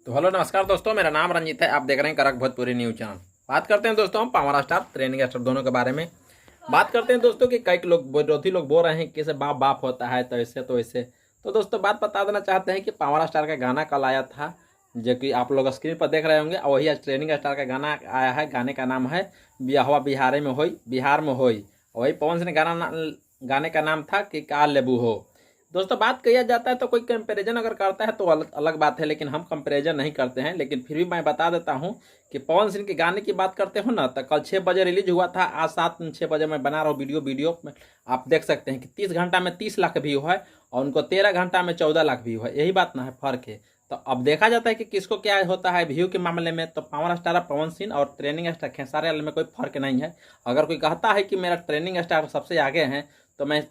तो हेलो नमस्कार दोस्तों, मेरा नाम रंजीत है। आप देख रहे हैं करक भोजपुरी न्यूज चैनल। बात करते हैं दोस्तों हम पावर स्टार ट्रेनिंग स्टार दोनों के बारे में। बात करते हैं दोस्तों कि कई लोग विरोधी लोग बोल रहे हैं कि इसे बाप बाप होता है, तो ऐसे तो ऐसे। तो दोस्तों बात बता देना चाहते हैं कि पावर स्टार का गाना कल आया था, जो कि आप लोग स्क्रीन पर देख रहे होंगे। और वही आज ट्रेनिंग स्टार का गाना आया है। गाने का नाम है बियाहवा बिहार में होई, बिहार में होई। वही पवन सिंह गाने का नाम था कि का लेबू हो। दोस्तों बात किया जाता है तो कोई कंपैरिजन अगर करता है तो अलग अलग बात है, लेकिन हम कंपैरिजन नहीं करते हैं। लेकिन फिर भी मैं बता देता हूं कि पवन सिंह के गाने की बात करते हो ना, तो कल 6 बजे रिलीज हुआ था। आज 7-6 बजे मैं बना रहा हूँ वीडियो में। आप देख सकते हैं कि 30 घंटा में 30 लाख व्यू है और उनको 13 घंटा में 14 लाख व्यू है। यही बात ना है, फर्क है। तो अब देखा जाता है कि किसको क्या होता है व्यू के मामले में। तो पावर स्टार पवन सिंह और ट्रेनिंग स्टार खेसारी लाल में कोई फर्क नहीं है। अगर कोई कहता है कि मेरा ट्रेनिंग स्टार सबसे आगे हैं, तो मैं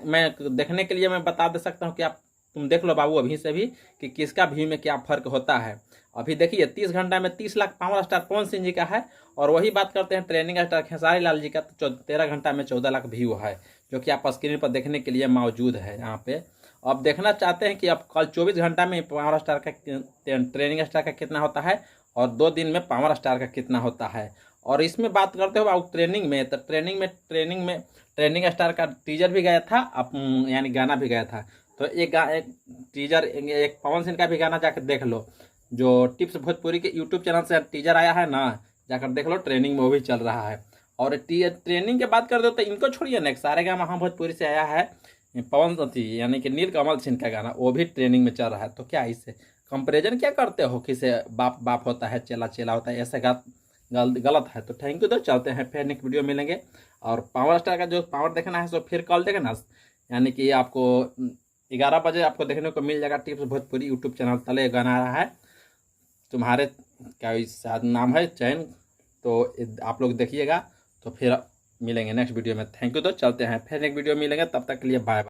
देखने के लिए मैं बता दे सकता हूँ कि आप तुम देख लो बाबू अभी से भी कि किसका व्यू में क्या फर्क होता है। अभी देखिए 30 घंटा में 30 लाख पावर स्टार पवन सिंह जी का है। और वही बात करते हैं ट्रेनिंग स्टार खेसारी लाल जी का, तो 13 घंटा में 14 लाख व्यू है, जो कि आप स्क्रीन पर देखने के लिए मौजूद है यहाँ पे। अब देखना चाहते हैं कि अब कल 24 घंटा में पावर स्टार का ट्रेनिंग स्टार का कितना होता है और 2 दिन में पावर स्टार का कितना होता है। और इसमें बात करते हो अब ट्रेनिंग में, तो ट्रेनिंग स्टार का टीजर भी गया था, यानी गाना भी गया था। तो एक टीजर, एक पवन सिंह का भी गाना जाकर देख लो। जो टिप्स भोजपुरी के यूट्यूब चैनल से टीजर आया है ना, जाकर देख लो। ट्रेनिंग में वो भी चल रहा है। और ट्रेनिंग की बात कर दो तो इनको छोड़िए ना, सारे गाना वहाँ भोजपुरी से आया है पवन यानी कि नीलकमल सिंह का गाना, वो भी ट्रेनिंग में चल रहा है। तो क्या इससे कंपेरिजन क्या करते हो कि से बाप बाप होता है, चेला चेला होता है, ऐसे गलत है। तो थैंक यू। तो चलते हैं फिर नेक्स्ट वीडियो मिलेंगे। और पावर स्टार का जो पावर देखना है तो फिर कल देखना, यानी कि आपको 11 बजे आपको देखने को मिल जाएगा। टिप्स भोजपुरी यूट्यूब चैनल तले गाना आ रहा है तुम्हारे क्या शायद नाम है चैन, तो आप लोग देखिएगा। तो फिर मिलेंगे नेक्स्ट वीडियो में। Thank you. तो चलते हैं फिर नेक्स्ट वीडियो मिलेंगे, तब तक के लिए बाय बाय।